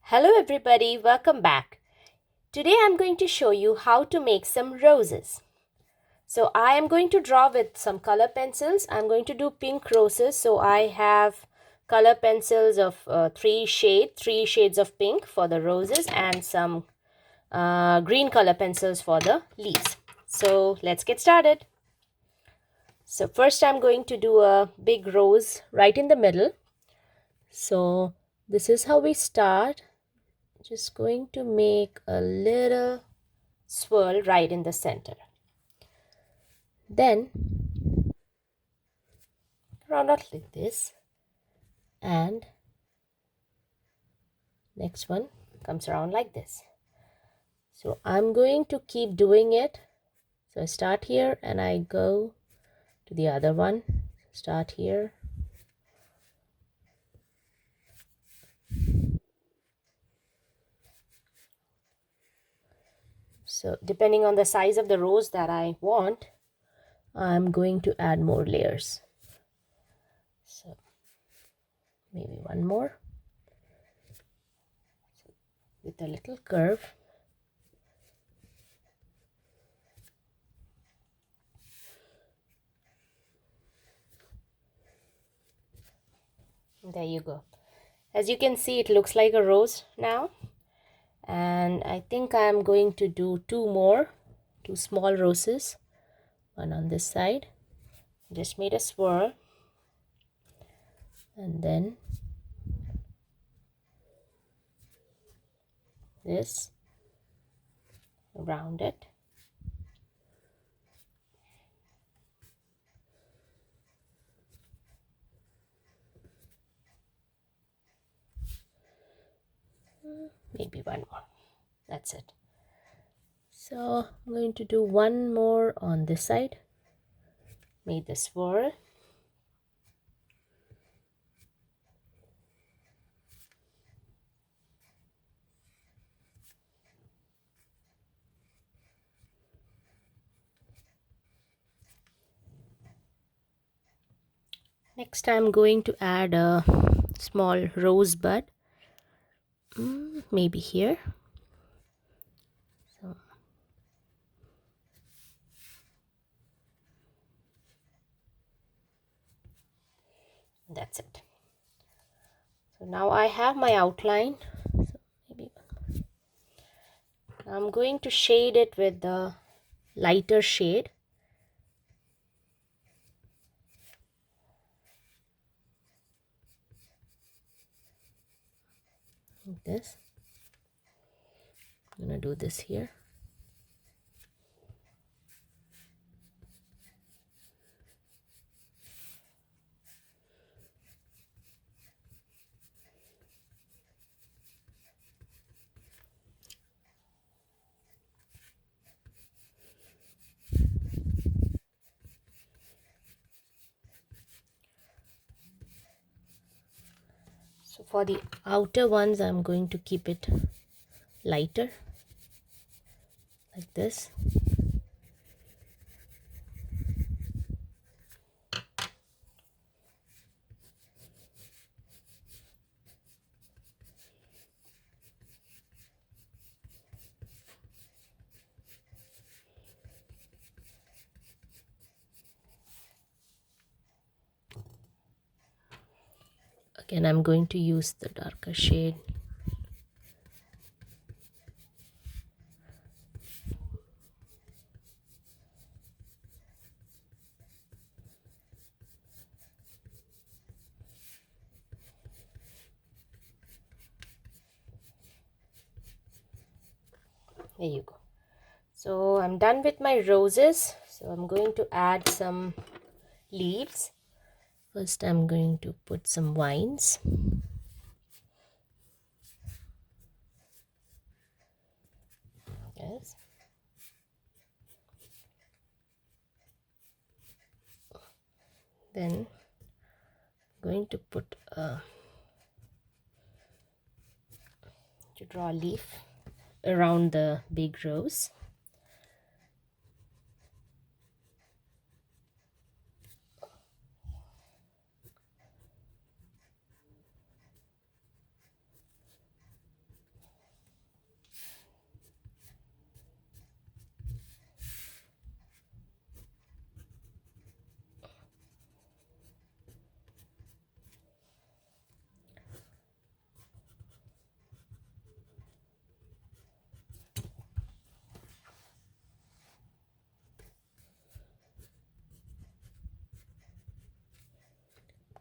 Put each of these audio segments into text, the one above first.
Hello everybody, welcome back. Today I'm going to show you how to make some roses. So I am going to draw with some color pencils. I'm going to do pink roses. So I have color pencils of three shades of pink for the roses and some green color pencils for the leaves. So let's get started. So first I'm going to do a big rose right in the middle. So this is how we start. Just going to make a little swirl right in the center. Then round out like this, and next one comes around like this. So I'm going to keep doing it. So I start here and I go to the other one. Start here. So depending on the size of the rose that I want, I'm going to add more layers. So maybe one more with a little curve. There you go. As you can see, it looks like a rose now. And I think I'm going to do two small roses, one on this side. Just made a swirl, and then this around it. Maybe one more. That's it. So I'm going to do one more on this side. Made the swirl. Next I'm going to add a small rose bud, maybe here. So that's it. So now I have my outline. So maybe I'm going to shade it with the lighter shade. Like this. I'm gonna do this here. So for the outer ones, I'm going to keep it lighter, like this. Again, I'm going to use the darker shade. There you go. So I'm done with my roses. So I'm going to add some leaves. First, I'm going to put some vines. Yes. Then I'm going to put to draw a leaf around the big rose.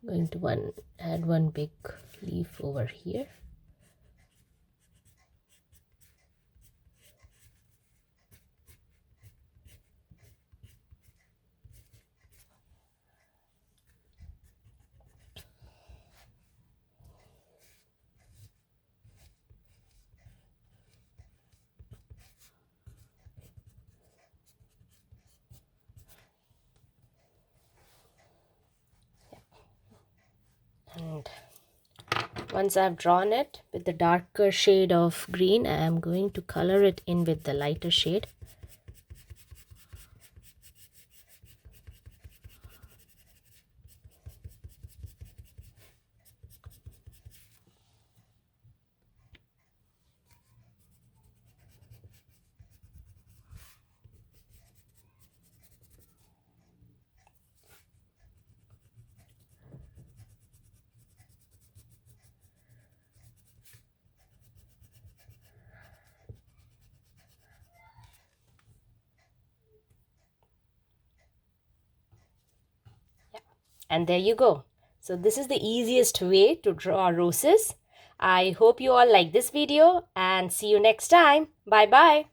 going to add one big leaf over here. And once I've drawn it with the darker shade of green, I am going to color it in with the lighter shade. And there you go. So this is the easiest way to draw roses. I hope you all like this video and see you next time. Bye bye.